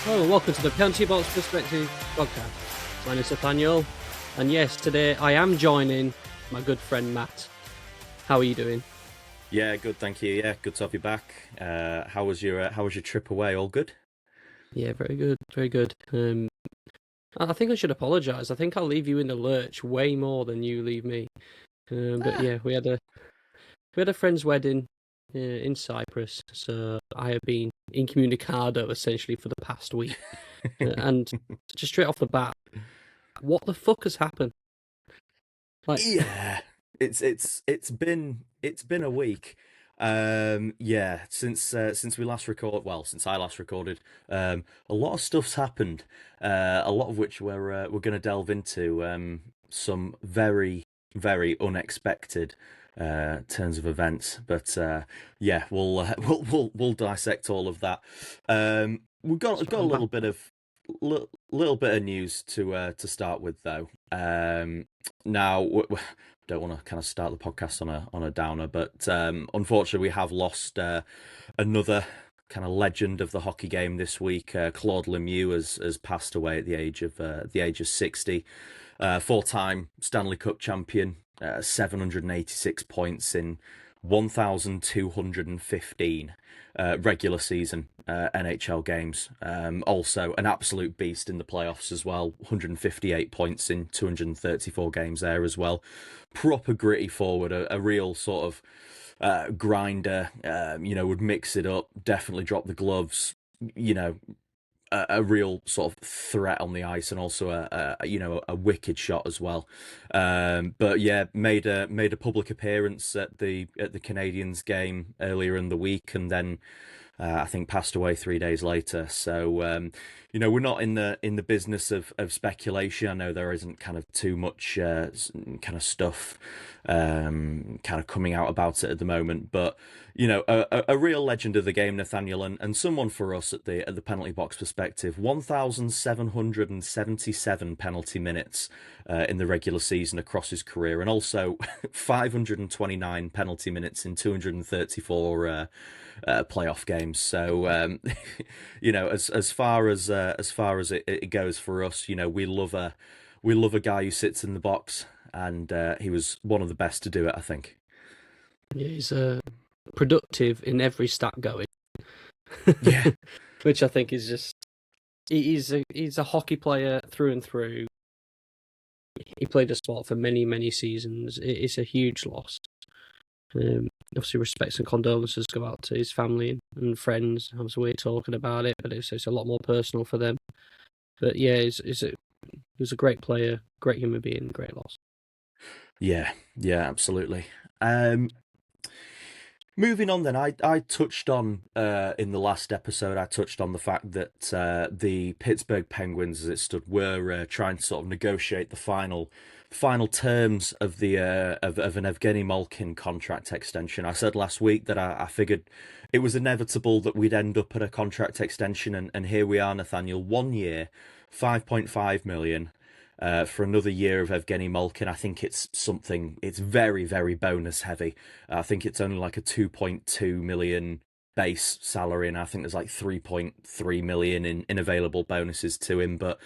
Hello and welcome to the Penalty Box Perspective podcast. My name is Nathaniel, and yes, today I am joining my good friend Matt. How are you doing? Yeah, good, thank you. Yeah, good to have you back. How was your trip away? All good? Yeah, very good, very good. I think I should apologise. I think I'll leave you in the lurch way more than you leave me. But yeah, we had a friend's wedding in Cyprus, so I have been incommunicado essentially for the past week. And just straight off the bat, what the fuck has happened? Like, Yeah, it's been a week. Yeah, since we last recorded, well, since I last recorded, a lot of stuff's happened. A lot of which we're going to delve into. Some very unexpected turns of events, but yeah, we'll dissect all of that. We've got a I'm back. little bit of news to start with though. Now, don't want to kind of start the podcast on a downer, but unfortunately, we have lost another kind of legend of the hockey game this week. Claude Lemieux has passed away at the age of 60. Four-time Stanley Cup champion, 786 points in 1,215 regular season NHL games. Also, an absolute beast in the playoffs as well. 158 points in 234 games there as well. Proper gritty forward, a real sort of grinder. Would mix it up, definitely drop the gloves. A real sort of threat on the ice, and also a wicked shot as well. But yeah, made a public appearance at the Canadiens game earlier in the week, and then I think passed away 3 days later. So we're not in the business of speculation. I know there isn't kind of too much kind of stuff kind of coming out about it at the moment, but a real legend of the game, Nathaniel, and someone for us at the penalty box perspective. 1,777 penalty minutes in the regular season across his career, and also 529 penalty minutes in 234 playoff games. So as far as it goes for us, we love a guy who sits in the box, and he was one of the best to do it, I think. Yeah, he's productive in every stat going. Yeah. Which I think is just he's a hockey player through and through. He played the sport for many seasons. It's a huge loss. Obviously, respects and condolences go out to his family and friends. Obviously, we're talking about it, but it's a lot more personal for them. But yeah, he was a great player, great human being, great loss. Yeah, absolutely. Moving on then, I touched on in the last episode, I touched on the fact that the Pittsburgh Penguins, as it stood, were trying to sort of negotiate the final terms of the of an Evgeni Malkin contract extension. I said last week that I figured it was inevitable that we'd end up at a contract extension, and here we are, Nathaniel. 1 year, 5.5 million. For another year of Evgeni Malkin. I think it's very bonus heavy. I think it's only like a 2.2 million base salary, and I think there's like 3.3 million in available bonuses to him. But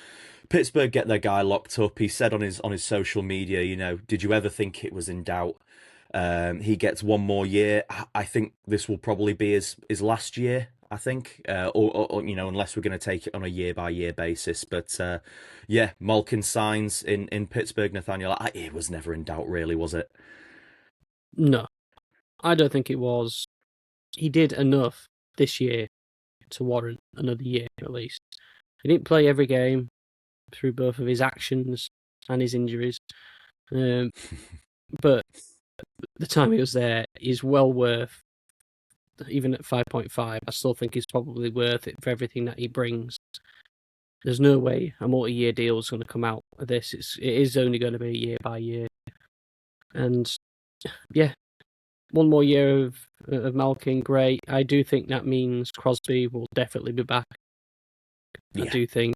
Pittsburgh get their guy locked up. He said on his social media, did you ever think it was in doubt? He gets one more year. I think this will probably be his last year. I think, or unless we're going to take it on a year by year basis. But yeah, Malkin signs in Pittsburgh. Nathaniel, it was never in doubt, really, was it? No, I don't think it was. He did enough this year to warrant another year at least. He didn't play every game through both of his actions and his injuries, but the time he was there is well worth. Even at 5.5, I still think he's probably worth it for everything that he brings. There's no way a multi-year deal is going to come out of this. It is only going to be year by year. And yeah, one more year of Malkin, great. I do think that means Crosby will definitely be back. Yeah. I do think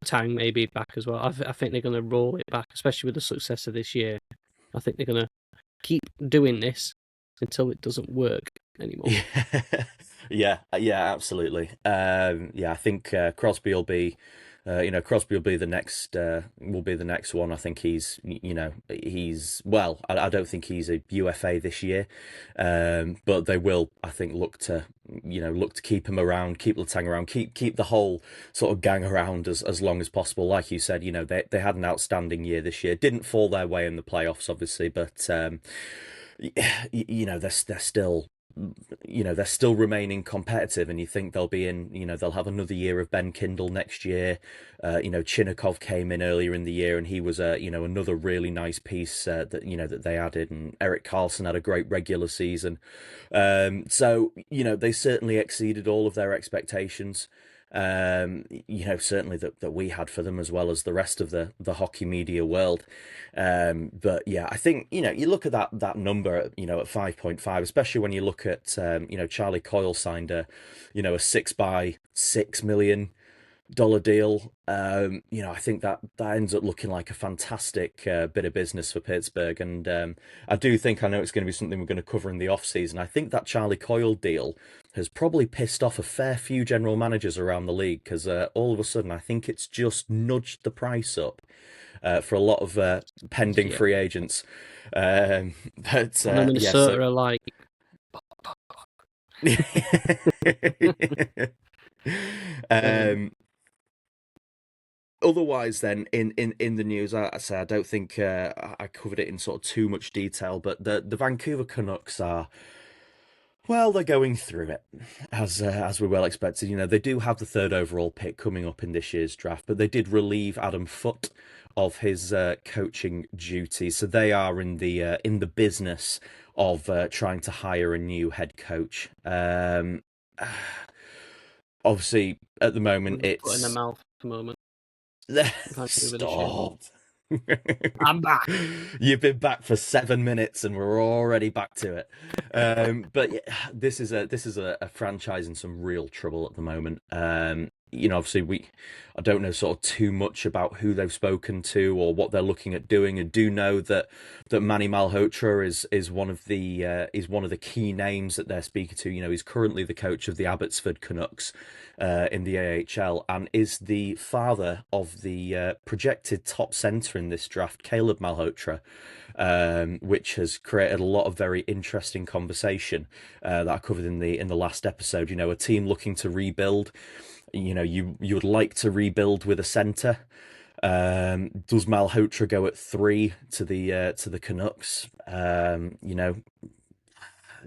Tang may be back as well. I think they're going to roll it back, especially with the success of this year. I think they're going to keep doing this until it doesn't work. anymore. Yeah, absolutely. I think Crosby will be, Crosby will be the next, one. I think he's well. I don't think he's a UFA this year, but they will, I think, look to keep him around, keep Letang around, keep the whole sort of gang around as long as possible. Like you said, they had an outstanding year this year. Didn't fall their way in the playoffs, obviously, but they're still they're still remaining competitive, and you think they'll be in, they'll have another year of Ben Kindle next year. Chinnikov came in earlier in the year, and he was another really nice piece that they added, and Eric Carlson had a great regular season. So they certainly exceeded all of their expectations. Certainly that we had for them, as well as the rest of the hockey media world. But yeah, I think you look at that number at 5.5, especially when you look at Charlie Coyle signed a $6 by $6 million deal. I think that ends up looking like a fantastic bit of business for Pittsburgh, and I know it's going to be something we're going to cover in the off season. I think that Charlie Coyle deal has probably pissed off a fair few general managers around the league, because all of a sudden I think it's just nudged the price up for a lot of pending free agents. But And Minnesota yeah, so... are like, Otherwise, then in the news, I say I don't think I covered it in sort of too much detail, but the Vancouver Canucks are, well, they're going through it, as we well expected. They do have the third overall pick coming up in this year's draft, but they did relieve Adam Foote of his coaching duties, so they are in the business of trying to hire a new head coach. Obviously, at the moment, put in the it's... mouth at the moment. Stop. I'm back. You've been back for 7 minutes and we're already back to it. But yeah, this is a franchise in some real trouble at the moment. Obviously I don't know sort of too much about who they've spoken to or what they're looking at doing. I do know that Manny Malhotra is one of the key names that they're speaking to. He's currently the coach of the Abbotsford Canucks in the AHL, and is the father of the projected top centre in this draft, Caleb Malhotra, which has created a lot of very interesting conversation that I covered in the last episode. A team looking to rebuild. You would like to rebuild with a centre. Does Malhotra go at 3 to the Canucks?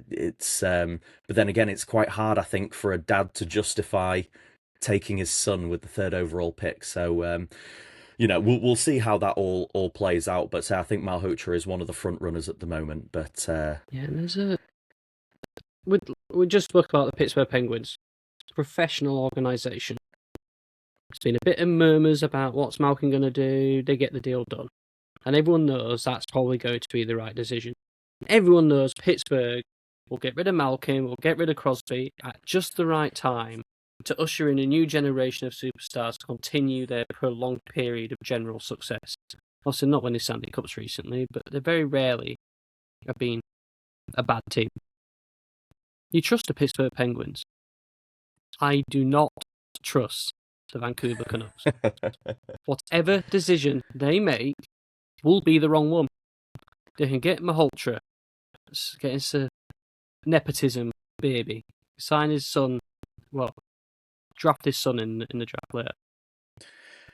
It's but then again, it's quite hard, I think, for a dad to justify taking his son with the third overall pick. So we'll see how that all plays out. But I think Malhotra is one of the front runners at the moment. But and there's we just spoke about the Pittsburgh Penguins, professional organisation. There's been a bit of murmurs about what's Malkin going to do. They get the deal done, and everyone knows that's probably going to be the right decision. Everyone knows Pittsburgh will get rid of Malkin, will get rid of Crosby at just the right time to usher in a new generation of superstars to continue their prolonged period of general success. Also, not winning Stanley Cups recently, but they very rarely have been a bad team. You trust the Pittsburgh Penguins. I do not trust the Vancouver Canucks. Whatever decision they make will be the wrong one. They can get Malhotra, get into nepotism baby, sign his son, draft his son in the draft later.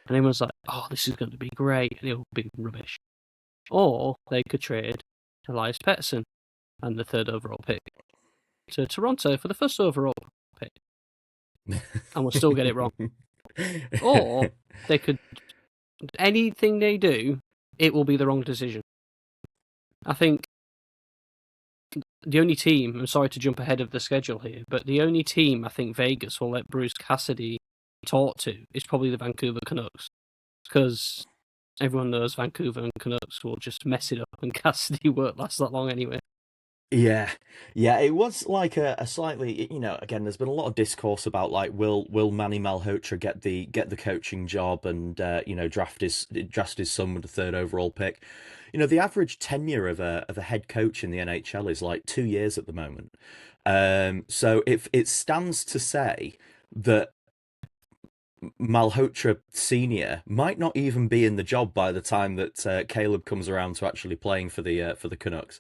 And everyone's like, oh, this is going to be great, and it'll be rubbish. Or they could trade Elias Pettersson and the third overall pick to Toronto for the first overall pick. And we'll still get it wrong. Or they could... Anything they do, it will be the wrong decision. I think the only team... I'm sorry to jump ahead of the schedule here, but the only team I think Vegas will let Bruce Cassidy talk to is probably the Vancouver Canucks. Because everyone knows Vancouver and Canucks will just mess it up, and Cassidy won't last that long anyway. Yeah, yeah, it was like a slightly, again, there's been a lot of discourse about like will Manny Malhotra get the coaching job and draft his son with the third overall pick. The average tenure of a head coach in the NHL is like 2 years at the moment. So if it stands to say that Malhotra Senior might not even be in the job by the time that Caleb comes around to actually playing for the Canucks.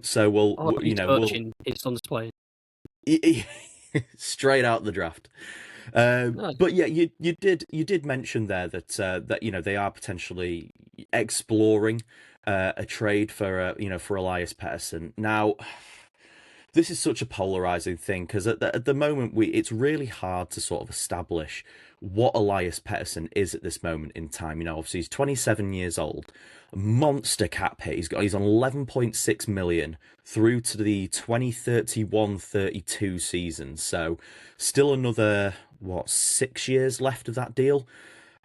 So Or he's we'll coaching his son's playing. straight out the draft. No, But yeah, you did mention there that they are potentially exploring a trade for Elias Pettersson. Now, this is such a polarizing thing because at the moment it's really hard to sort of establish what Elias Pettersson is at this moment in time. Obviously he's 27 years old, monster cap hit. He's on 11.6 million through to the 2031-32 season. So still another 6 years left of that deal.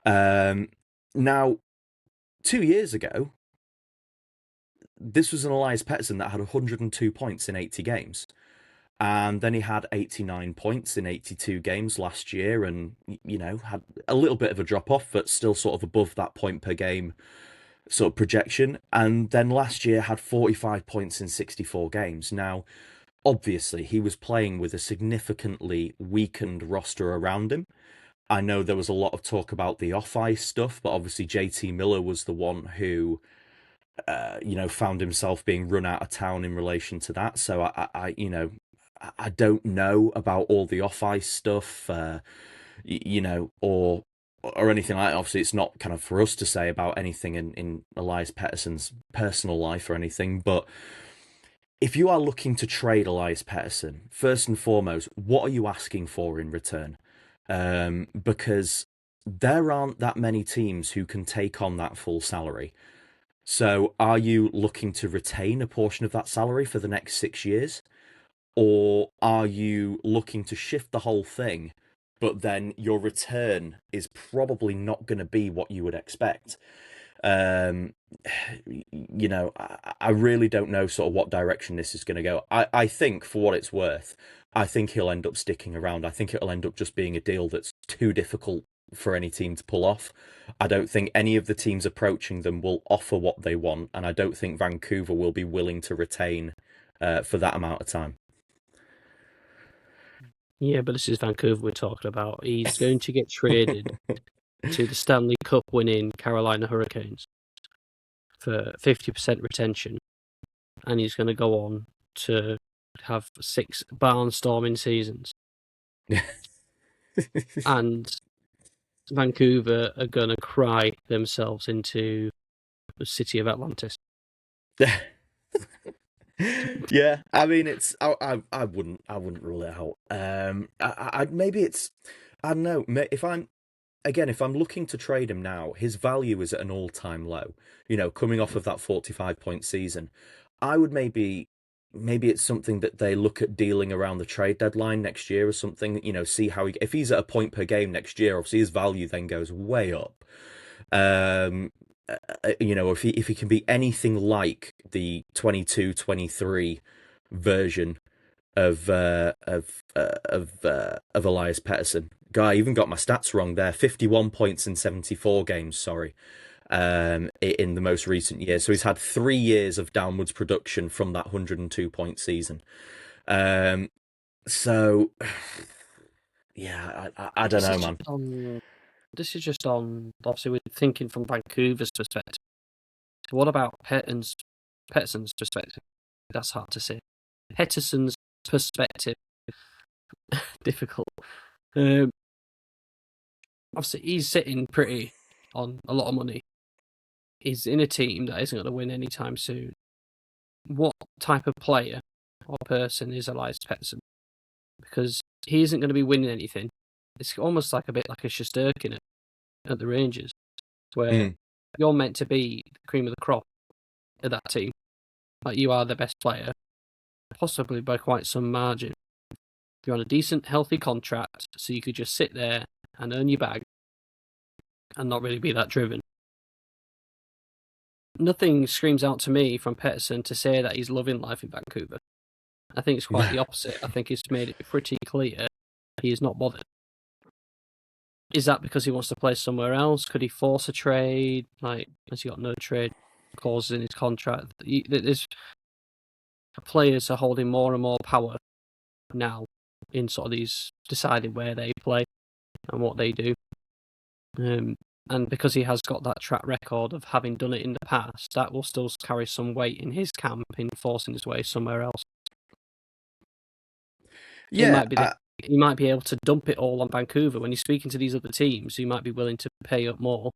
Now 2 years ago, this was an Elias Pettersson that had 102 points in 80 games. And then he had 89 points in 82 games last year and, had a little bit of a drop off, but still sort of above that point per game sort of projection. And then last year had 45 points in 64 games. Now, obviously, he was playing with a significantly weakened roster around him. I know there was a lot of talk about the off ice stuff, but obviously JT Miller was the one who found himself being run out of town in relation to that. So I don't know about all the off ice stuff, or anything like that. Obviously, it's not kind of for us to say about anything in Elias Pettersson's personal life or anything. But if you are looking to trade Elias Pettersson, first and foremost, what are you asking for in return? Because there aren't that many teams who can take on that full salary. So, are you looking to retain a portion of that salary for the next 6 years? Or are you looking to shift the whole thing, but then your return is probably not going to be what you would expect? Um, I really don't know sort of what direction this is going to go. I think, for what it's worth, I think he'll end up sticking around. I think it'll end up just being a deal that's too difficult for any team to pull off. I don't think any of the teams approaching them will offer what they want, and I don't think Vancouver will be willing to retain for that amount of time. yeah, but this is Vancouver we're talking about. He's going to get traded to the Stanley Cup winning Carolina Hurricanes for 50% retention, and he's going to go on to have 6 barnstorming seasons. And Vancouver are going to cry themselves into the city of Atlantis. Yeah, I mean it's I wouldn't rule it out. Maybe it's I don't know. If I'm looking to trade him now, his value is at an all-time low. Coming off of that 45-point season, I would maybe it's something that they look at dealing around the trade deadline next year or something. See how if he's at a point per game next year, obviously his value then goes way up. Um, if he can be anything like the 22-23 version of Elias Pettersson. Guy, I even got my stats wrong there. 51 points in 74 games, sorry, in the most recent year. So he's had 3 years of downwards production from that 102-point season. So, yeah, I don't This know, is man. just on. This is just on. Obviously, we're thinking from Vancouver's perspective. What about Pettersson's perspective? That's hard to say. Pettersson's perspective, difficult. Obviously, he's sitting pretty on a lot of money. He's in a team that isn't going to win anytime soon. What type of player or person is Elias Pettersson? Because he isn't going to be winning anything. It's almost like a bit like a Shesterkin at the Rangers, where Mm. you're meant to be the cream of the crop of that team. Like you are the best player, possibly by quite some margin. You're on a decent, healthy contract, so you could just sit there and earn your bag and not really be that driven. nothing screams out to me from Pettersson to say that he's loving life in Vancouver. I think it's quite the opposite. I think he's made it pretty clear he is not bothered. Is that because he wants to play somewhere else? Could he force a trade? Like, has he got no trade clauses in his contract? There's players are holding more and more power now in sort of these deciding where they play and what they do. And because he has got that track record of having done it in the past, that will still carry some weight in his camp in forcing his way somewhere else. Yeah, He might be able to dump it all on Vancouver. When he's speaking to these other teams, he might be willing to pay up more.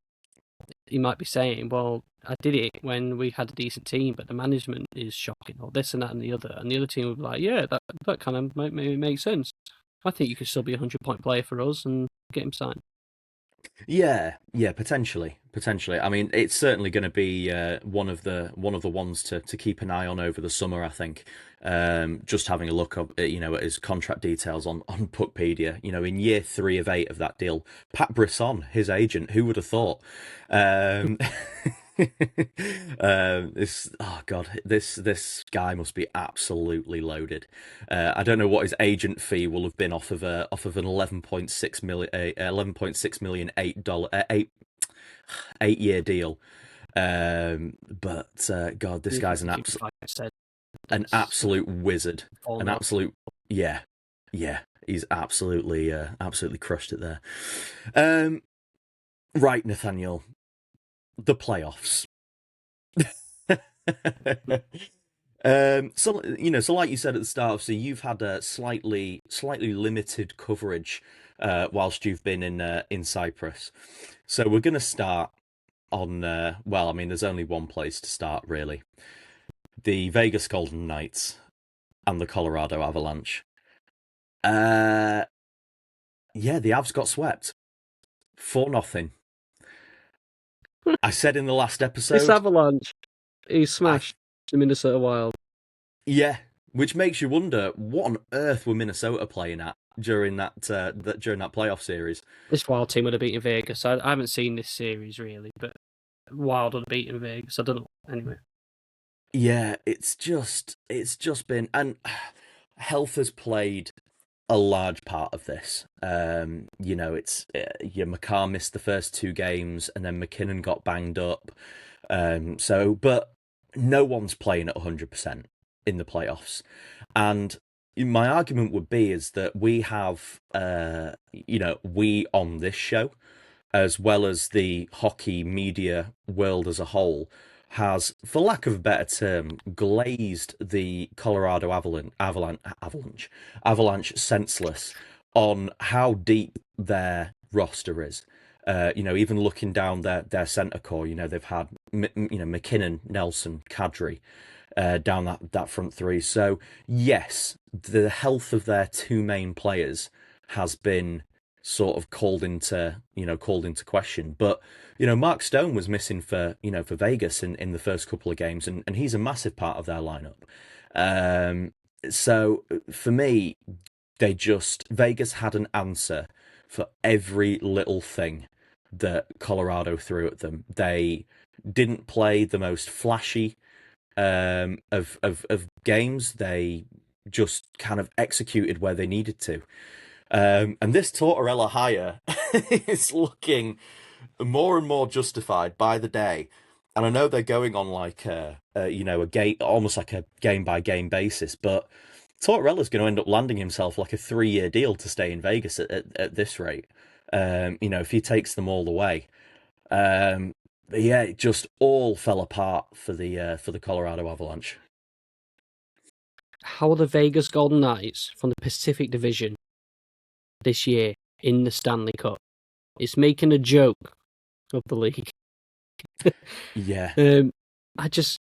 He might be saying, well, I did it when we had a decent team, but the management is shocking, or this and that and the other. And the other team would be like, yeah, that kind of maybe makes sense. I think you could still be a 100-point player for us and get him signed. yeah, potentially. I mean, it's certainly going to be one of the ones to keep an eye on over the summer. I think. Just having a look up, at his contract details on Puckpedia. In year 3 of 8 of that deal, Pat Brisson, his agent, who would have thought? This guy must be absolutely loaded. I don't know what his agent fee will have been off of an 11.6 million $8-year deal. But God, this guy's an absolute wizard. An absolute yeah. He's absolutely crushed it there. Right, Nathaniel. The playoffs. So like you said at the start, so you've had a slightly limited coverage whilst you've been in Cyprus. So we're going to start on well, I mean, there's only one place to start really: the Vegas Golden Knights and the Colorado Avalanche. Yeah, the Avs got swept 4-0. I said in the last episode, this Avalanche, he smashed the Minnesota Wild. Yeah, which makes you wonder what on earth were Minnesota playing at during that playoff series. This Wild team would have beaten Vegas. I haven't seen this series really, but Wild would have beaten Vegas. I don't know. Anyway. Yeah, it's just been, and health has played a large part of this. It's McCarr missed the first 2 games, and then McKinnon got banged up. But no one's playing at 100% in the playoffs, and my argument would be is that we have, we on this show, as well as the hockey media world as a whole, has, for lack of a better term, glazed the Colorado Avalanche senseless on how deep their roster is. Even looking down their center core, they've had McKinnon, Nelson, Kadri down that front 3. So yes, the health of their 2 main players has been sort of called into question. But Mark Stone was missing for Vegas in the first couple of games, and he's a massive part of their lineup. So for me, Vegas had an answer for every little thing that Colorado threw at them. They didn't play the most flashy of games. They just kind of executed where they needed to. And this Tortorella hire is looking more and more justified by the day. And I know they're going on like a game, almost like a game by game basis, but Tortorella's going to end up landing himself like a 3-year deal to stay in Vegas at this rate. If he takes them all the way. But yeah, it just all fell apart for the Colorado Avalanche. How are the Vegas Golden Knights from the Pacific Division this year in the Stanley Cup? It's making a joke of the league. Yeah. I just,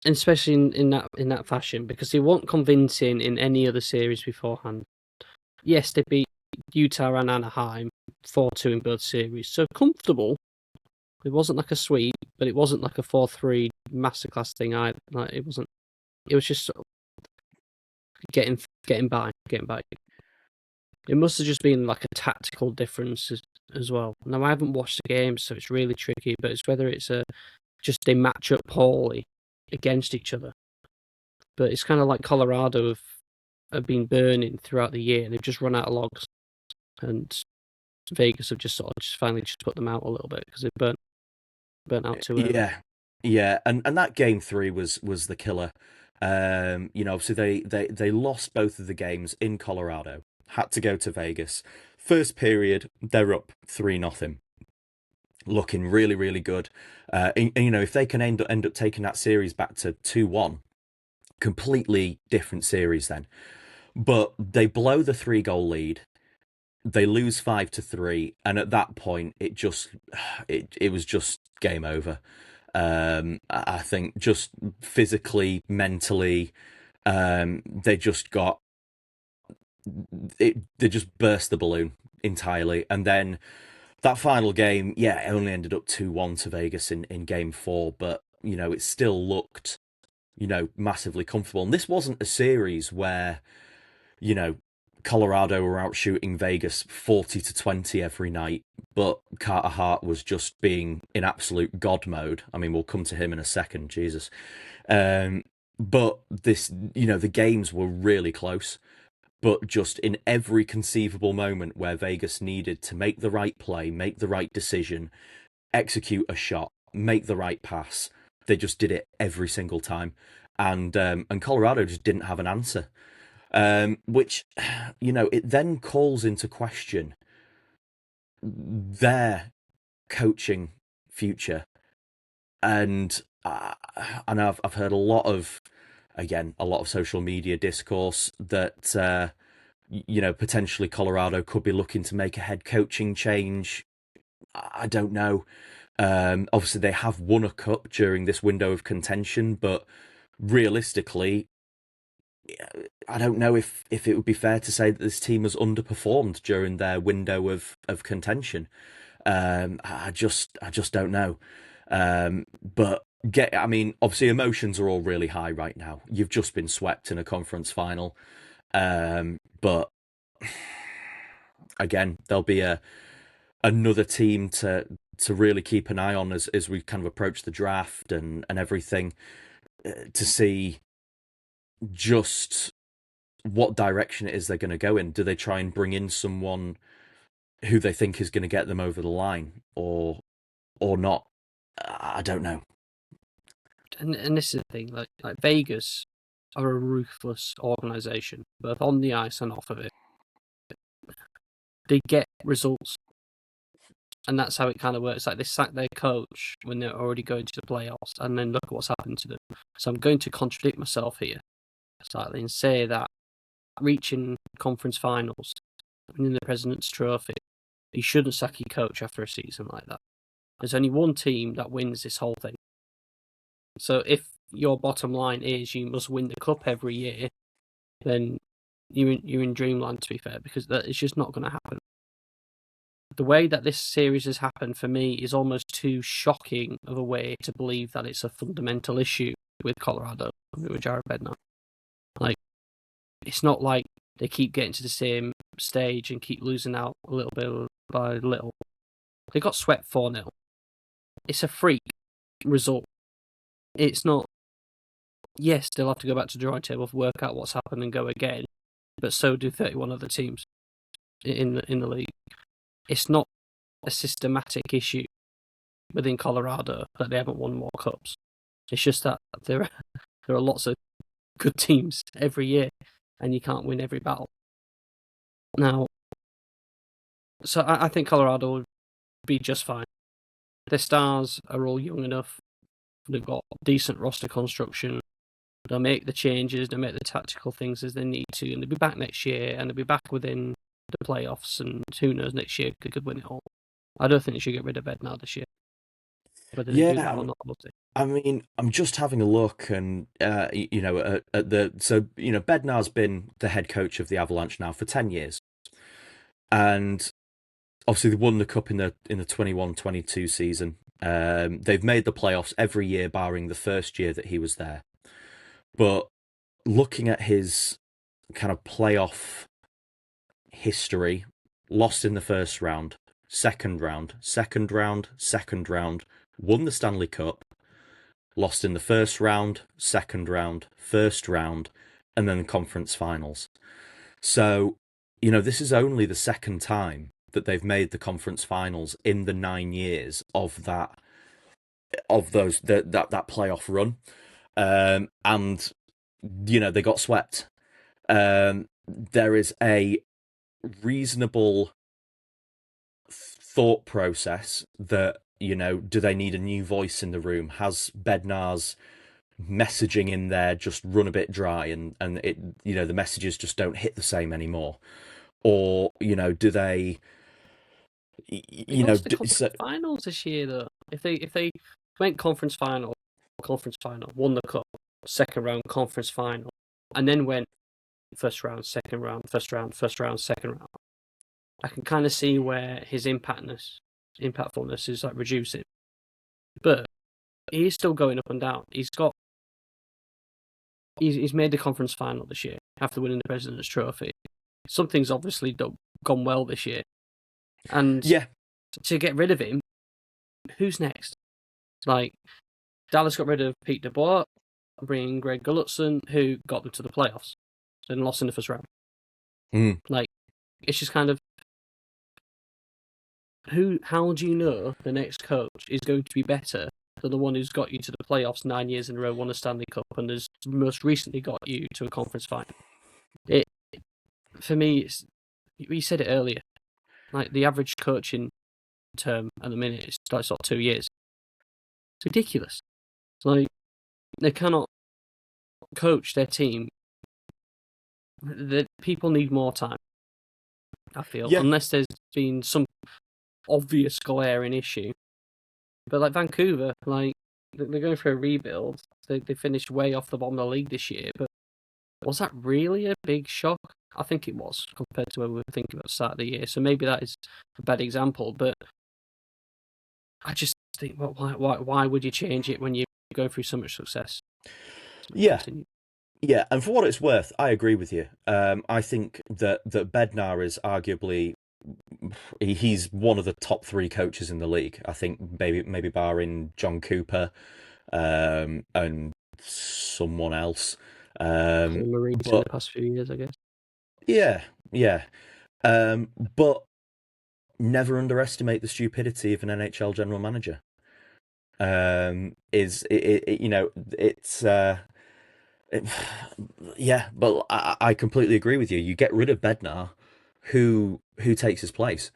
especially in that fashion, because they weren't convincing in any other series beforehand. Yes, they beat Utah and Anaheim 4-2 in both series, so comfortable. It wasn't like a sweep, but it wasn't like a 4-3 masterclass thing either. Like it wasn't. It was just sort of getting by. It must have just been like a tactical difference as well. Now, I haven't watched the game, so it's really tricky, but it's whether it's a just they match up poorly against each other. But it's kind of like Colorado have been burning throughout the year, and they've just run out of logs, and Vegas have just finally put them out a little bit because they burnt out too early. Yeah, and that game 3 was the killer. Obviously they lost both of the games in Colorado, had to go to Vegas. First period, they're up 3-0, looking really, really good. And if they can end up taking that series back to 2-1, completely different series then. But they blow the 3-goal lead. They lose 5-3, and at that point, it was just game over. I think just physically, mentally, they just got it. They just burst the balloon entirely, and then that final game, yeah, it only ended up 2-1 to Vegas in game 4, but it still looked massively comfortable. And this wasn't a series where Colorado were out shooting Vegas 40-20 every night, but Carter Hart was just being in absolute god mode. I mean, we'll come to him in a second, Jesus. But this, the games were really close, but just in every conceivable moment where Vegas needed to make the right play, make the right decision, execute a shot, make the right pass, they just did it every single time. And Colorado just didn't have an answer. Which, it then calls into question their coaching future. And I've heard a lot of social media discourse that, potentially Colorado could be looking to make a head coaching change. I don't know. Obviously, they have won a cup during this window of contention, but realistically, I don't know if it would be fair to say that this team has underperformed during their window of contention. I just don't know. But obviously emotions are all really high right now. You've just been swept in a conference final. But again, there'll be another team to really keep an eye on as we kind of approach the draft and everything, to see just what direction it is they're going to go in. Do they try and bring in someone who they think is going to get them over the line, or not? I don't know. And this is the thing, like Vegas are a ruthless organization, both on the ice and off of it. They get results, and that's how it kind of works. Like, they sack their coach when they're already going to the playoffs, and then look at what's happened to them. So I'm going to contradict myself here slightly and say that reaching conference finals, winning the President's Trophy, you shouldn't sack your coach after a season like that. There's only one team that wins this whole thing. So if your bottom line is you must win the cup every year, then you're in dreamland, to be fair, because that is just not going to happen. The way that this series has happened for me is almost too shocking of a way to believe that it's a fundamental issue with Colorado, with Jared Bednar. Like, it's not like they keep getting to the same stage and keep losing out a little bit by little. They got swept 4-0. It's a freak result. It's not. Yes, they'll have to go back to the drawing table, work out what's happened, and go again. But so do 31 other teams in the league. It's not a systematic issue within Colorado that they haven't won more cups. It's just that there are lots of good teams every year, and you can't win every battle. Now, so I think Colorado will be just fine. Their stars are all young enough. They've got decent roster construction. They'll make the changes, they'll make the tactical things as they need to, and they'll be back next year, and they'll be back within the playoffs, and who knows, next year they could win it all. I don't think they should get rid of Bednar this year. Whether they do that or not, we'll see. I mean, I'm just having a look, and at Bednar's been the head coach of the Avalanche now for 10 years, and obviously they won the cup in the 21-22 season. They've made the playoffs every year, barring the first year that he was there. But looking at his kind of playoff history, lost in the first round, second round, won the Stanley Cup, lost in the first round, second round, first round, and then the conference finals. So, this is only the second time that they've made the conference finals in the 9 years of that playoff run. And they got swept. There is a reasonable thought process that, do they need a new voice in the room? Has Bednar's messaging in there just run a bit dry, and it, the messages just don't hit the same anymore? Or, do they, They lost the conference finals this year, though. If they went conference final, won the cup, second round conference final, and then went first round, second round, first round, second round, I can kind of see where his impactfulness is like reducing. But he is still going up and down. He's made the conference final this year after winning the President's Trophy. Something's obviously gone well this year. And to get rid of him, who's next? Like, Dallas got rid of Pete DeBoer, bringing Greg Gulutzson, who got them to the playoffs and lost in the first round. Like, it's just kind of, how do you know the next coach is going to be better than the one who's got you to the playoffs 9 years in a row, won a Stanley Cup, and has most recently got you to a conference final? For me, you said it earlier, like the average coaching term at the minute is like sort of 2 years. It's ridiculous. Like, they cannot coach their team. The people need more time, I feel, unless there's been some obvious glaring issue. But like Vancouver, like, they're going for a rebuild. They finished way off the bottom of the league this year, but was that really a big shock? I think it was, compared to when we were thinking about the start of the year. So maybe that is a bad example, but I just think, well, why would you change it when you're going through so much success? Yeah, and for what it's worth, I agree with you. I think that Bednar is arguably, he's one of the top 3 coaches in the league. I think maybe barring John Cooper, and someone else. Marines in the past few years, I guess. Yeah. But never underestimate the stupidity of an NHL general manager. But I completely agree with you. You get rid of Bednar, who takes his place?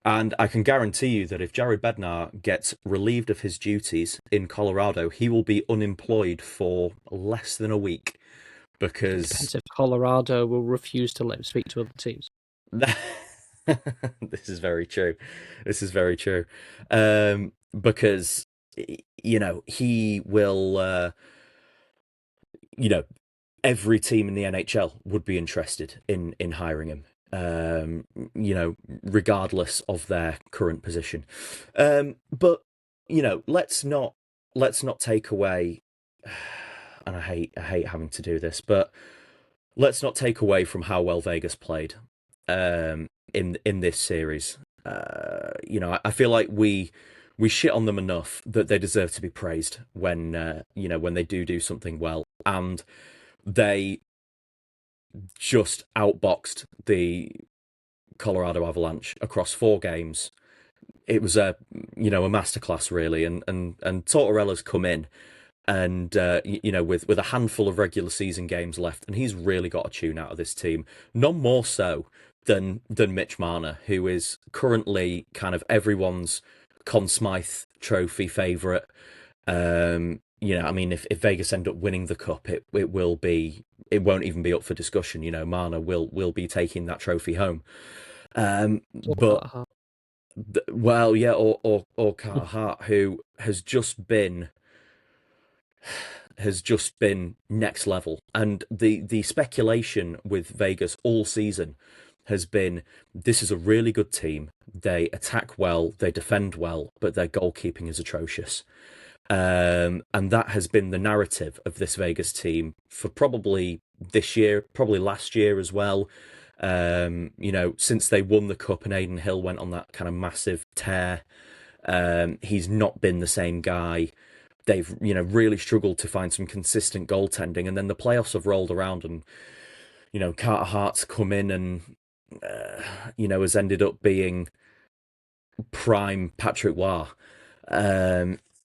And I can guarantee you that if Jared Bednar gets relieved of his duties in Colorado, he will be unemployed for less than a week, because depends if Colorado will refuse to let him speak to other teams. This is very true. Because he will. Every team in the NHL would be interested in hiring him. Regardless of their current position. But let's not take away. And I hate having to do this, but let's not take away from how well Vegas played in this series. I feel like we shit on them enough that they deserve to be praised when they do something well, and they just outboxed the Colorado Avalanche across 4 games. It was a masterclass, really, and Tortorella's come in, and with a handful of regular season games left, and he's really got a tune out of this team. None more so than Mitch Marner, who is currently kind of everyone's Conn Smythe Trophy favourite. If Vegas end up winning the cup, it won't even be up for discussion. Marner will be taking that trophy home. Or Carter Hart, who has just been next level. And the speculation with Vegas all season has been, this is a really good team. They attack well, they defend well, but their goalkeeping is atrocious. And that has been the narrative of this Vegas team for probably this year, probably last year as well. Since they won the cup and Aiden Hill went on that kind of massive tear, he's not been the same guy. they've really struggled to find some consistent goaltending, and then the playoffs have rolled around, and Carter Hart's come in and has ended up being prime Patrick Waugh.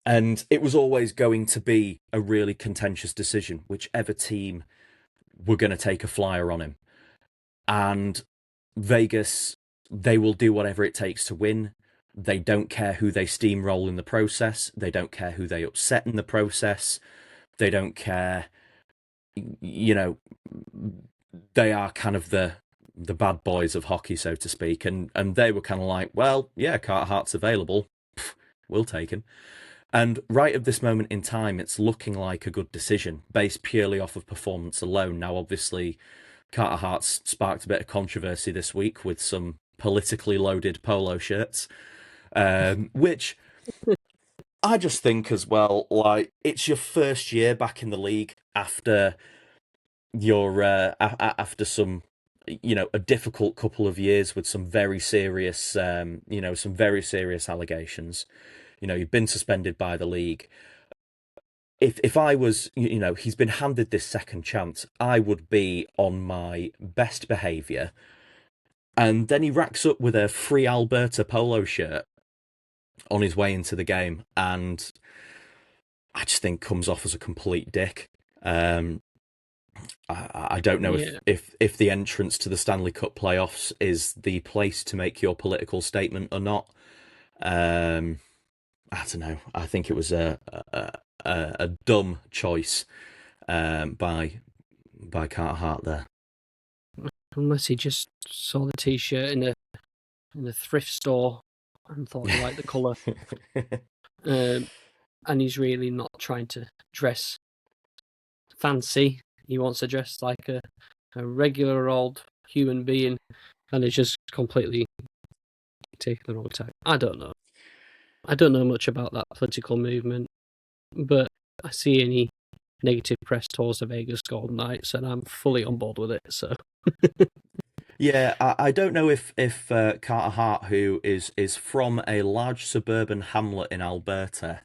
And it was always going to be a really contentious decision, whichever team were going to take a flyer on him. And Vegas, they will do whatever it takes to win. They don't care who they steamroll in the process. They don't care who they upset in the process. They don't care, they are kind of the bad boys of hockey, so to speak. And they were kind of like, well, yeah, Carter Hart's available. We'll take him. And right at this moment in time, it's looking like a good decision based purely off of performance alone. Now, obviously, Carter Hart's sparked a bit of controversy this week with some politically loaded polo shirts, which I just think as well, like, it's your first year back in the league after after some a difficult couple of years with some very serious allegations. You've been suspended by the league. If I was, he's been handed this second chance, I would be on my best behaviour. And then he racks up with a free Alberta polo shirt on his way into the game, and I just think comes off as a complete dick. I don't know if the entrance to the Stanley Cup playoffs is the place to make your political statement or not. I don't know. I think it was a dumb choice by Carter Hart there. Unless he just saw the T-shirt in a thrift store and thought he liked the colour. And he's really not trying to dress fancy. He wants to dress like a regular old human being, and it's just completely taken the wrong tack. I don't know. I don't know much about that political movement, but I see any negative press towards the Vegas Golden Knights, and I'm fully on board with it. So. Yeah, I don't know if Carter Hart, who is from a large suburban hamlet in Alberta,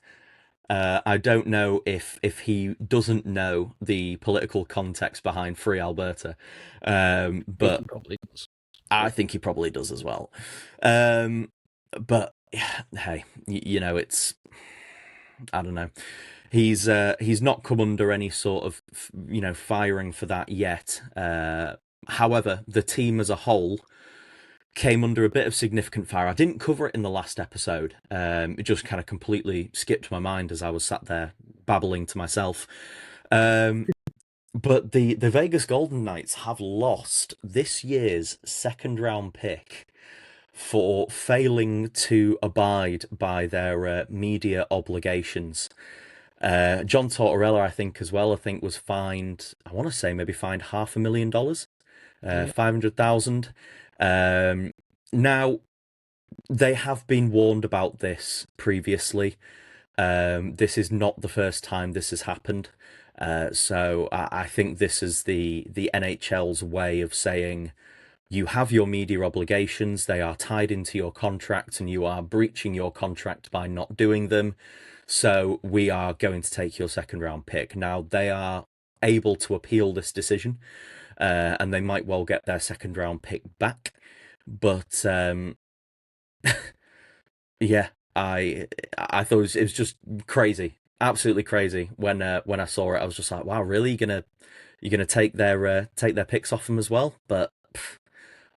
I don't know if he doesn't know the political context behind Free Alberta, but he probably does. I think he probably does as well. But hey, it's, I don't know. He's not come under any sort of firing for that yet. However, the team as a whole came under a bit of significant fire. I didn't cover it in the last episode. It just kind of completely skipped my mind as I was sat there babbling to myself. But the Vegas Golden Knights have lost this year's second round pick for failing to abide by their media obligations. John Tortorella, I think, as well, was fined, I want to say maybe fined $500,000, 500,000. Now, they have been warned about this previously. This is not the first time this has happened. So I think this is the NHL's way of saying, you have your media obligations, they are tied into your contract, and you are breaching your contract by not doing them. So we are going to take your second round pick. Now, they are able to appeal this decision, and they might well get their second round pick back. But yeah, I thought it was just crazy, absolutely crazy. When I saw it, I was just like, wow, really? You're gonna take their picks off them as well? But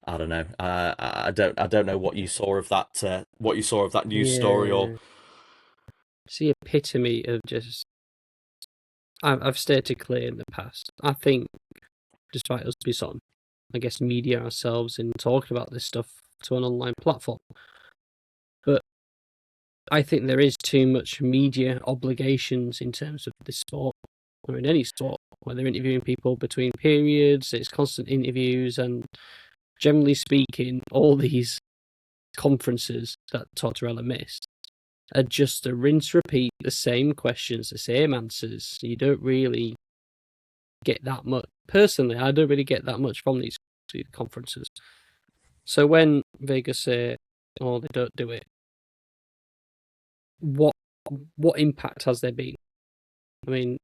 I don't know. I don't know what you saw of that. What you saw of that news story, or it's the epitome of just. I've stated clear in the past. I think, despite us being sort of, I guess, media ourselves in talking about this stuff to an online platform, but I think there is too much media obligations in terms of this sport, or in any sport, where they're interviewing people between periods. It's constant interviews, and generally speaking, all these conferences that Tortorella missed are just a rinse repeat, the same questions, the same answers. You don't really get that much. Personally, I don't really get that much from these conferences. So when Vegas say, "Oh, they don't do it," what impact has there been? I mean,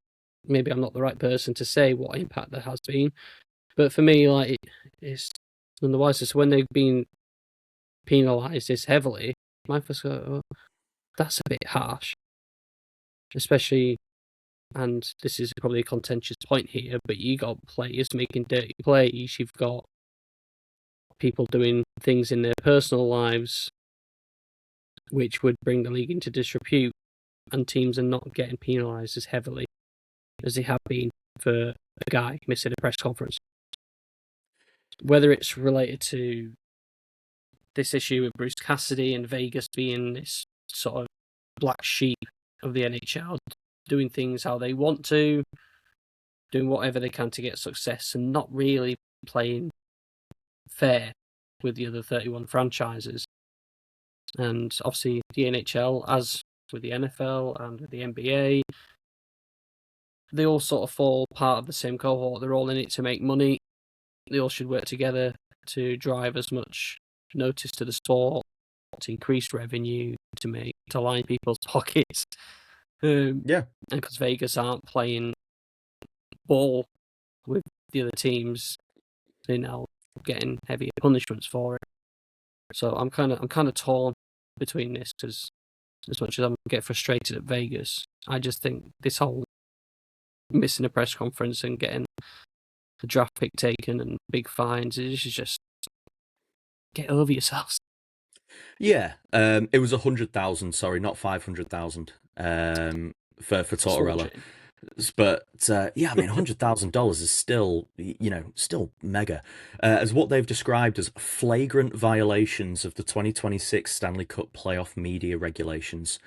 maybe I'm not the right person to say what impact there has been, but for me, like, it's none the wiser. So when they've been penalised this heavily, my first go, oh, that's a bit harsh, especially. And this is probably a contentious point here, but you got players making dirty plays. You've got people doing things in their personal lives which would bring the league into disrepute, and teams are not getting penalised as heavily as they have been for a guy missing a press conference. Whether it's related to this issue with Bruce Cassidy and Vegas being this sort of black sheep of the NHL, doing things how they want to, doing whatever they can to get success, and not really playing fair with the other 31 franchises. And obviously the NHL, as with the NFL and with the NBA, they all sort of fall part of the same cohort. They're all in it to make money. They all should work together to drive as much notice to the sport, to increase revenue, to line people's pockets. And because Vegas aren't playing ball with the other teams, they're now getting heavier punishments for it. So I'm kind of torn between this, because as much as I get frustrated at Vegas, I just think this whole missing a press conference and getting the draft pick taken and big fines, is just get over yourselves. Yeah, it was 100,000. Sorry, not 500,000. For Tortorella. But yeah, I mean, $100,000 is still, still mega. As what they've described as flagrant violations of the 2026 Stanley Cup playoff media regulations.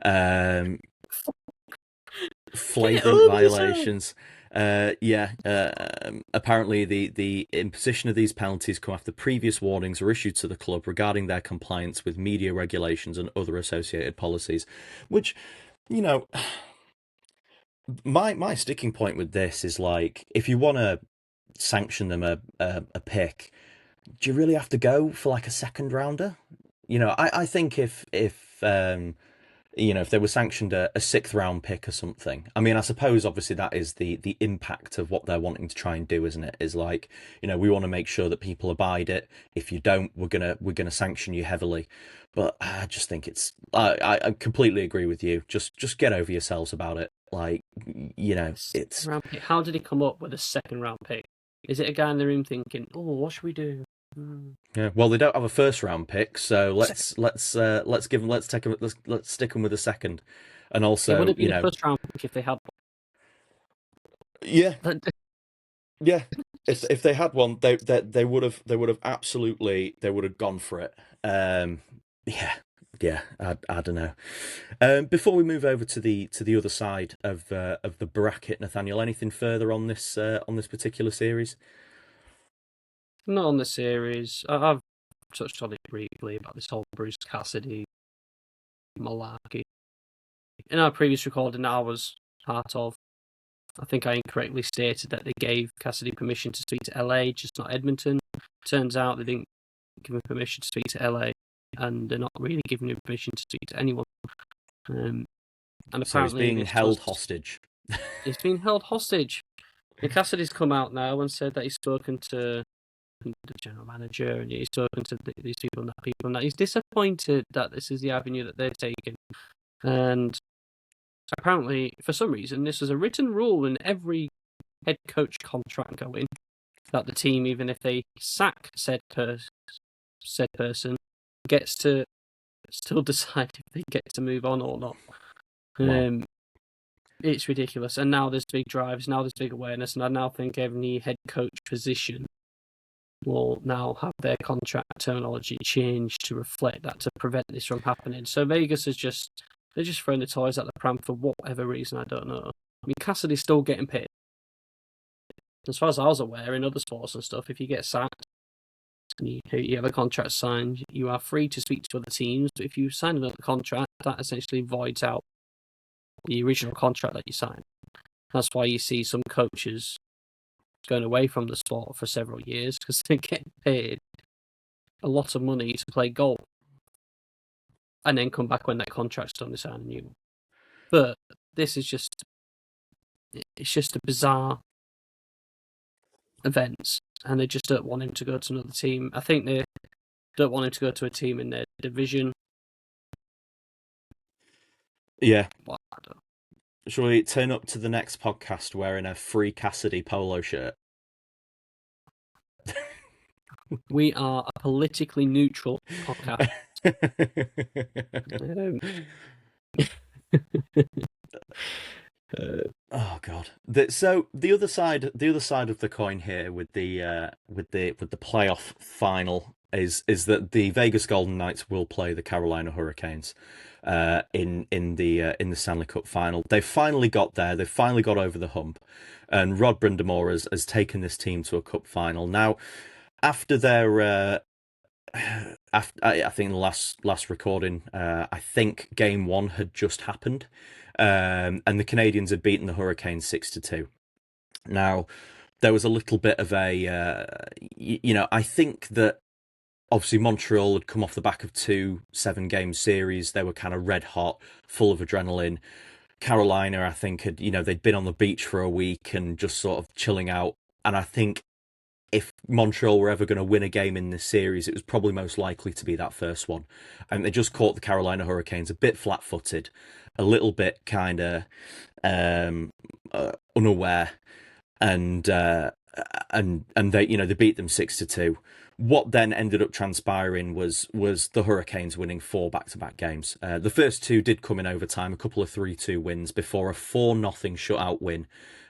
Flagrant violations. Apparently, the imposition of these penalties come after previous warnings were issued to the club regarding their compliance with media regulations and other associated policies, which, my sticking point with this is, like, if you want to sanction them a pick, do you really have to go for like a second rounder? I think if they were sanctioned a sixth round pick or something. I mean, I suppose obviously that is the impact of what they're wanting to try and do, isn't it? Is like, we want to make sure that people abide it. If you don't, we're gonna sanction you heavily. But I just think I completely agree with you. Just get over yourselves about it. Like, it's round pick. How did he come up with a second round pick? Is it a guy in the room thinking, "Oh, what should we do?" Yeah, well, they don't have a first round pick, so let's stick them with a second, and also, it would have been a first round pick if they had one. Yeah, yeah. If they had one, they would have absolutely gone for it. Yeah. I don't know. Before we move over to the other side of the bracket, Nathaniel, anything further on this particular series? Not on the series. I've touched on it briefly about this whole Bruce Cassidy malarkey. In our previous recording that I was part of, I think I incorrectly stated that they gave Cassidy permission to speak to LA, just not Edmonton. Turns out they didn't give him permission to speak to LA, and they're not really giving him permission to speak to anyone. And apparently, so he's being held hostage. He's being held hostage. And Cassidy's come out now and said that he's spoken to the general manager and he's spoken to these people and that he's disappointed that this is the avenue that they're taking. And apparently, for some reason, this is a written rule in every head coach contract going, that the team, even if they sack said person, gets to still decide if they get to move on or not. Wow. It's ridiculous. And now there's big drives, now there's big awareness, and I now think every head coach position will now have their contract terminology changed to reflect that, to prevent this from happening. So Vegas is they're just throwing the toys at the pram for whatever reason, I don't know. I mean, Cassidy's still getting paid. As far as I was aware, in other sports and stuff, if you get sacked and you have a contract signed, you are free to speak to other teams. But if you sign another contract, that essentially voids out the original contract that you signed. That's why you see some coaches going away from the sport for several years, because they're getting paid a lot of money to play golf and then come back when that contract's done to sign a new one. But this is just it's just a bizarre events, and they just don't want him to go to another team. I think they don't want him to go to a team in their division. Yeah. Well, I don't know. Shall we turn up to the next podcast wearing a Free Cassidy polo shirt? We are a politically neutral podcast. Oh God! So the other side of the coin here with the playoff final is that the Vegas Golden Knights will play the Carolina Hurricanes in the Stanley Cup final. They've finally got there. They've finally got over the hump, and Rod Brind'Amour has taken this team to a cup final. Now, after their I think the last recording, I think Game 1 had just happened, and the Canadians had beaten the Hurricanes 6-2. Now, there was a little bit of a, I think that obviously Montreal had come off the back of 2 7-game series. They were kind of red hot, full of adrenaline. Carolina, I think, they'd been on the beach for a week and just sort of chilling out. And I think if Montreal were ever going to win a game in this series, it was probably most likely to be that first one. And they just caught the Carolina Hurricanes a bit flat-footed, a little bit kind of unaware, and they they beat them 6-2. What then ended up transpiring was the Hurricanes winning 4 back-to-back games. The first 2 did come in overtime, a couple of 3-2 wins before a 4-0 shutout win,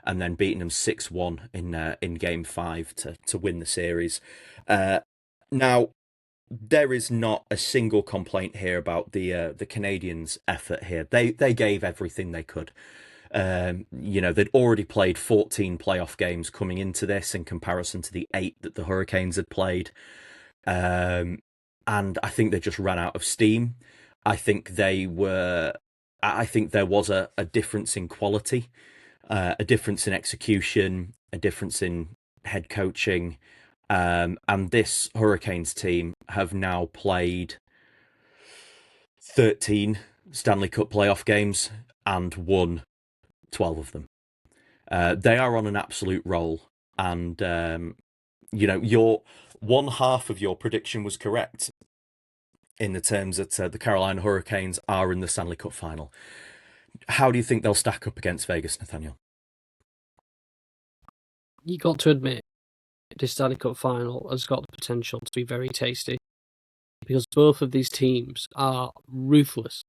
and then beating them 6-1 in Game 5 to win the series. Now, there is not a single complaint here about the Canadians' effort here. They gave everything they could. They'd already played 14 playoff games coming into this in comparison to the 8 that the Hurricanes had played. And I think they just ran out of steam. I think there was a difference in quality, a difference in execution, a difference in head coaching. And this Hurricanes team have now played 13 Stanley Cup playoff games and won 12 of them. They are on an absolute roll, and your one half of your prediction was correct in the terms that the Carolina Hurricanes are in the Stanley Cup final. How do you think they'll stack up against Vegas, Nathaniel? You got to admit, this Stanley Cup final has got the potential to be very tasty, because both of these teams are ruthless.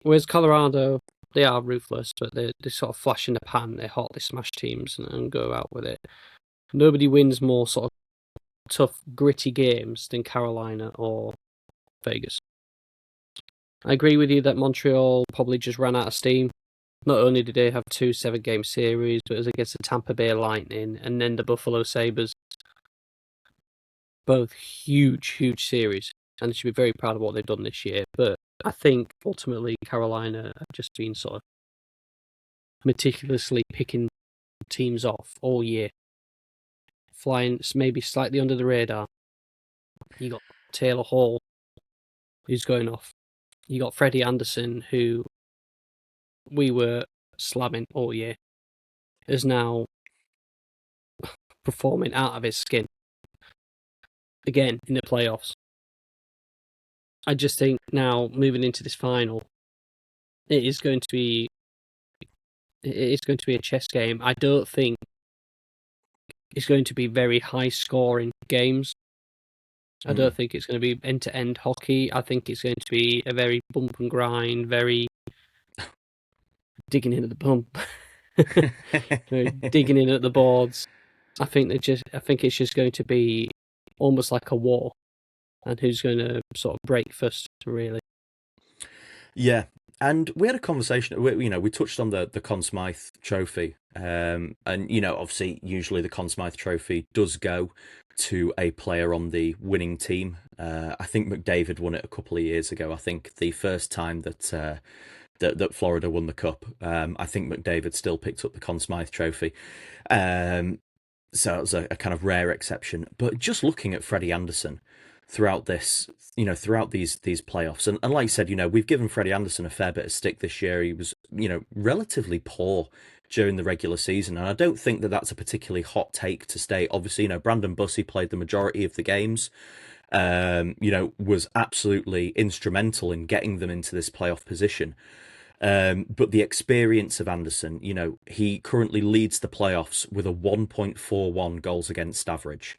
Whereas Colorado, they are ruthless, but they sort of flash in the pan. They're hot, they smash teams and go out with it. Nobody wins more sort of tough, gritty games than Carolina or Vegas. I agree with you that Montreal probably just ran out of steam. Not only did they have 2 7-game series, but it was against the Tampa Bay Lightning and then the Buffalo Sabres. Both huge, huge series. And they should be very proud of what they've done this year. But I think ultimately Carolina have just been sort of meticulously picking teams off all year. Flying maybe slightly under the radar. You got Taylor Hall, who's going off. You got Freddie Anderson, who we were slamming all year, is now performing out of his skin again in the playoffs. I just think now, moving into this final, it is going to be a chess game. I don't think it's going to be very high-scoring games. I don't think it's going to be end-to-end hockey. I think it's going to be a very bump and grind, very digging in at the bump, digging in at the boards. I think it's just going to be almost like a war, and who's going to sort of break first, really. Yeah, and we had a conversation. We touched on the Conn Smythe Trophy, and obviously, usually the Conn Smythe Trophy does go to a player on the winning team. I think McDavid won it a couple of years ago. I think the first time that Florida won the cup, I think McDavid still picked up the Conn Smythe Trophy. So it was a kind of rare exception. But just looking at Freddie Anderson, throughout this, throughout these playoffs. And like I said, we've given Freddie Anderson a fair bit of stick this year. He was, relatively poor during the regular season, and I don't think that that's a particularly hot take to state. Obviously, Brandon Bussey played the majority of the games. Was absolutely instrumental in getting them into this playoff position. But the experience of Anderson, he currently leads the playoffs with a 1.41 goals against average.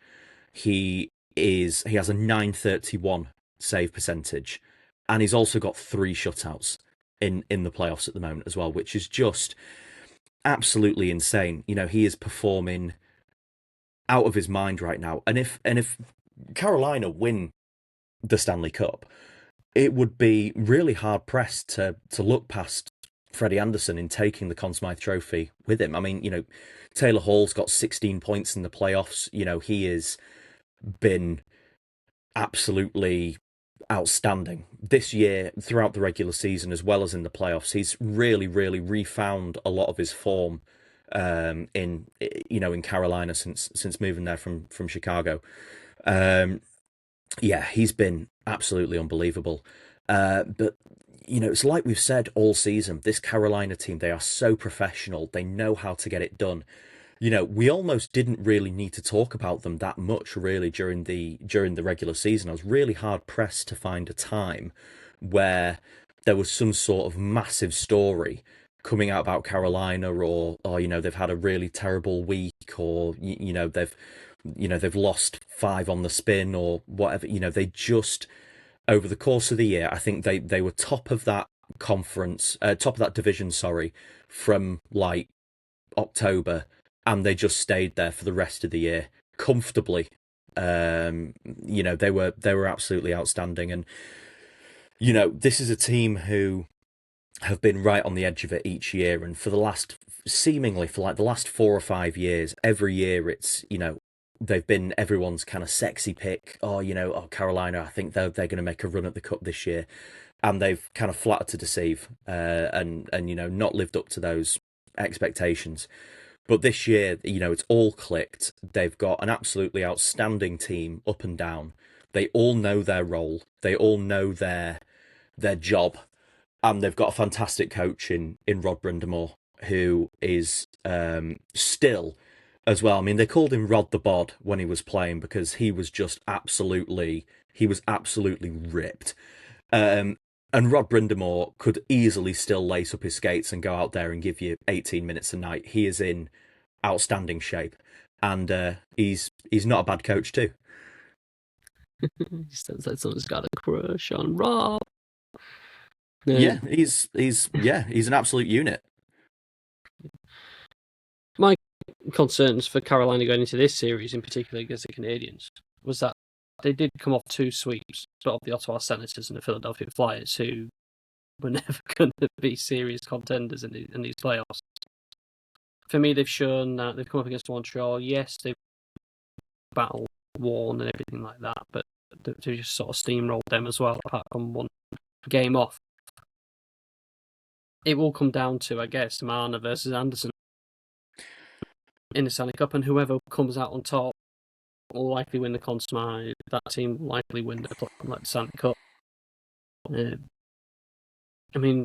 He has a 931 save percentage, and he's also got 3 shutouts in the playoffs at the moment as well, which is just absolutely insane. He is performing out of his mind right now. And if Carolina win the Stanley Cup, it would be really hard pressed to look past Freddie Anderson in taking the Conn Smythe Trophy with him. I mean, Taylor Hall's got 16 points in the playoffs. He has been absolutely outstanding this year throughout the regular season as well as in the playoffs. He's really, really refound a lot of his form in Carolina since moving there from Chicago. He's been absolutely unbelievable. But it's like we've said all season, this Carolina team, they are so professional. They know how to get it done. We almost didn't really need to talk about them that much, really, during the regular season. I was really hard pressed to find a time where there was some sort of massive story coming out about Carolina, or they've had a really terrible week, or they've lost 5 on the spin or whatever. They just, over the course of the year, I think they were top of that conference, top of that division, sorry, from like October, and they just stayed there for the rest of the year comfortably. They were absolutely outstanding, and this is a team who have been right on the edge of it each year, and for the last 4 or 5 years, every year it's they've been everyone's kind of sexy pick. Carolina, I think they're going to make a run at the cup this year, and they've kind of flattered to deceive, and not lived up to those expectations. But this year, it's all clicked. They've got an absolutely outstanding team up and down. They all know their role. They all know their job, and they've got a fantastic coach in Rod Brind'Amour, who is still as well. I mean, they called him Rod the Bod when he was playing because he was absolutely ripped. And Rod Brind'Amour could easily still lace up his skates and go out there and give you 18 minutes a night. He is in outstanding shape, and he's not a bad coach too. He sounds like someone's got a crush on Rob. Yeah, he's an absolute unit. My concerns for Carolina going into this series, in particular against the Canadiens, was that they did come off 2 sweeps, but of the Ottawa Senators and the Philadelphia Flyers, who were never going to be serious contenders in these playoffs. For me, they've shown that they've come up against Montreal. Yes, they've battle worn and everything like that, but they just sort of steamrolled them as well, apart from one game off. It will come down to, I guess, Marner versus Anderson in the Stanley Cup, and whoever comes out on top will likely win the Conn Smythe. That team will likely win the Stanley Cup. I mean,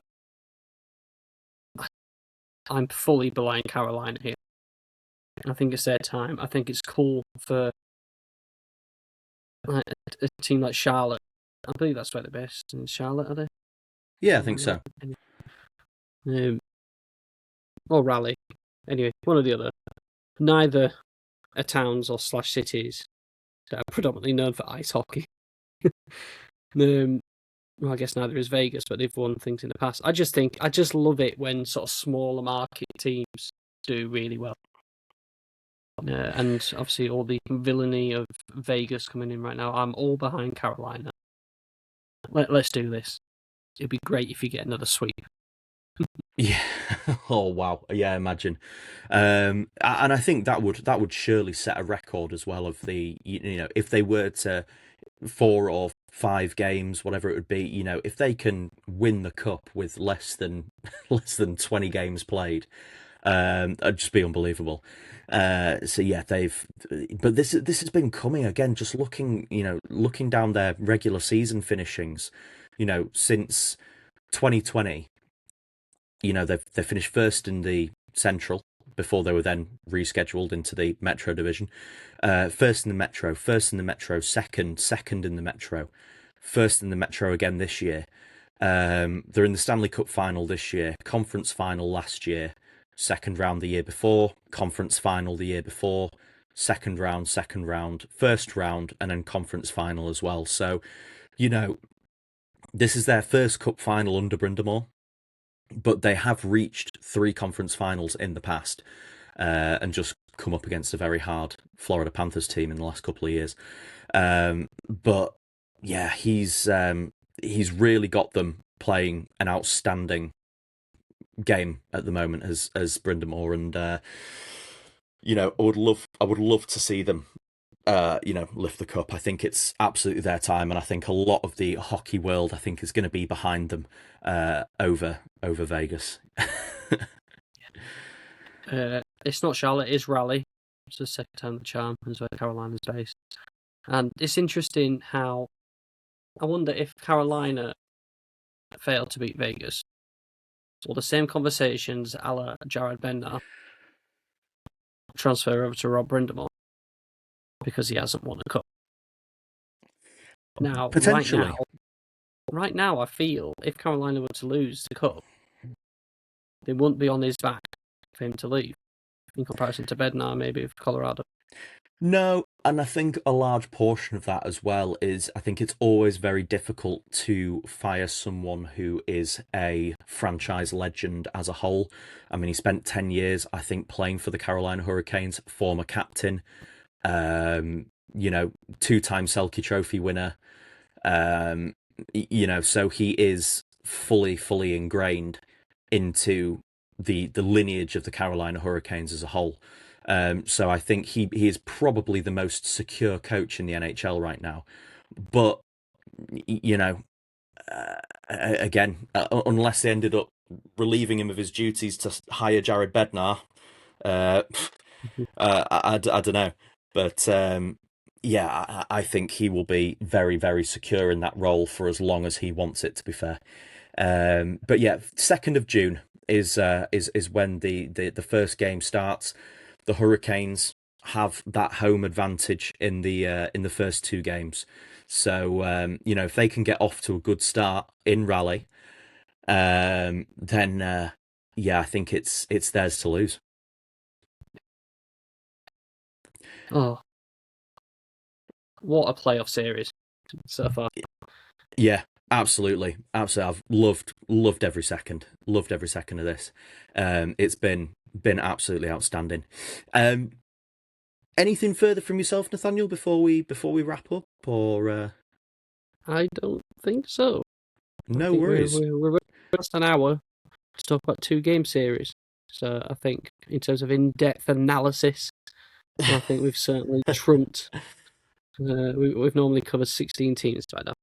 I'm fully behind Carolina here. I think it's their time. I think it's cool for a team like Charlotte. I believe that's where they're best. In Charlotte, are they? Yeah, I think so. Or Raleigh. Anyway, one or the other. Neither are towns or /cities that are predominantly known for ice hockey. Well, I guess neither is Vegas, but they've won things in the past. I just love it when sort of smaller market teams do really well. And obviously all the villainy of Vegas coming in right now, I'm all behind Carolina. Let's do this. It'd be great if you get another sweep. Yeah. Oh wow. Yeah, imagine. And I think that would surely set a record as well of the if they were to 4 or 5 games, whatever it would be, if they can win the cup with less than 20 games played, It'd just be unbelievable. So yeah, but this has been coming again. Just looking down their regular season finishings, since 2020, they finished first in the Central before they were then rescheduled into the Metro division. First in the Metro, second in the Metro, first in the Metro again this year. They're in the Stanley Cup final this year, conference final last year, second round the year before, conference final the year before, second round, first round, and then conference final as well. So, this is their first cup final under Brind'Amour, but they have reached 3 conference finals in the past, and just come up against a very hard Florida Panthers team in the last couple of years. But yeah, he's really got them playing an outstanding game at the moment as Brind'Amour, and I would love to see them lift the cup. I think it's absolutely their time, and I think a lot of the hockey world, I think, is going to be behind them over Vegas. It's not Charlotte, it's Raleigh. It's the second time the charm, is where Carolina's based. And it's interesting how I wonder if Carolina failed to beat Vegas, or the same conversations a la Jared Bednar transfer over to Rob Brind'Amour because he hasn't won a cup. Now, Potentially. right now, I feel if Carolina were to lose the cup, they wouldn't be on his back for him to leave, in comparison to Bednar, maybe with Colorado. No, and I think a large portion of that as well is I think it's always very difficult to fire someone who is a franchise legend as a whole. I mean, he spent 10 years, I think, playing for the Carolina Hurricanes, former captain, 2-time Selke Trophy winner. So he is fully ingrained into the lineage of the Carolina Hurricanes as a whole. So I think he is probably the most secure coach in the NHL right now. But, again, unless they ended up relieving him of his duties to hire Jared Bednar, I don't know. But I think he will be very, very secure in that role for as long as he wants it, to be fair. But yeah, 2nd of June is when the first game starts. The Hurricanes have that home advantage in the first 2 games. So if they can get off to a good start in Raleigh, then I think it's theirs to lose. Oh, what a playoff series so far! Yeah, absolutely. I've loved every second of this. It's been absolutely outstanding. Anything further from yourself, Nathaniel, before we wrap up, or I don't think so. No worries. We're just an hour to talk about 2 game series. So I think in terms of in-depth analysis, I think we've certainly trumped. We've normally covered 16 teams by now.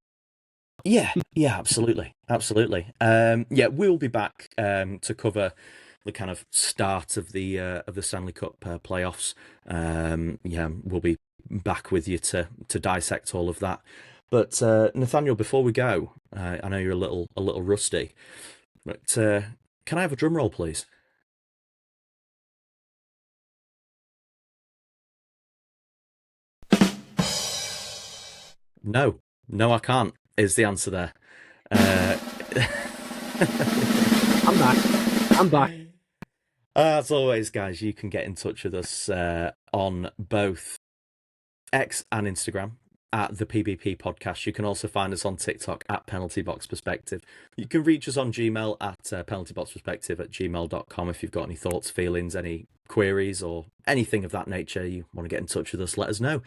Yeah, absolutely. We'll be back to cover the kind of start of the Stanley Cup playoffs. We'll be back with you to dissect all of that. But Nathaniel, before we go, I know you're a little rusty, but can I have a drum roll, please? No, I can't, is the answer there. I'm back. As always, guys, you can get in touch with us on both X and Instagram at the PBP Podcast. You can also find us on TikTok at Penalty Box Perspective. You can reach us on Gmail at penaltyboxperspective@gmail.com if you've got any thoughts, feelings, any queries, or anything of that nature, you want to get in touch with us, let us know.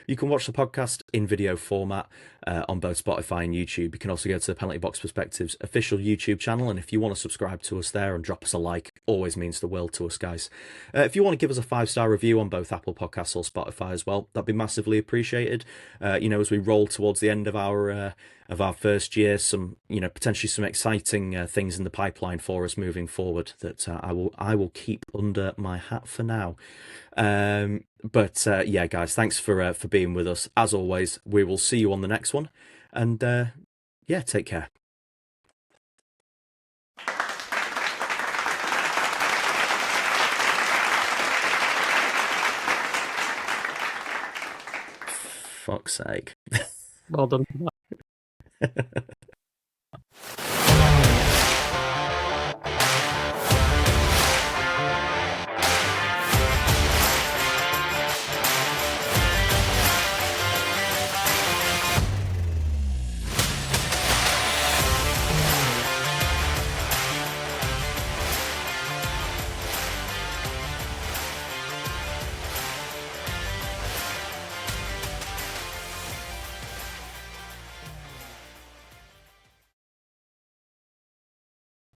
You can watch the podcast in video format on both Spotify and YouTube. You can also go to the Penalty Box Perspectives official YouTube channel, and if you want to subscribe to us there and drop us a like, always means the world to us, guys. If you want to give us a 5-star review on both Apple Podcasts or Spotify as well, that'd be massively appreciated. As we roll towards the end of our first year, some potentially some exciting things in the pipeline for us moving forward that I will keep under my hat for now. Yeah, guys, thanks for being with us. As always, we will see you on the next one, and yeah, take care. Fuck's sake. Well done.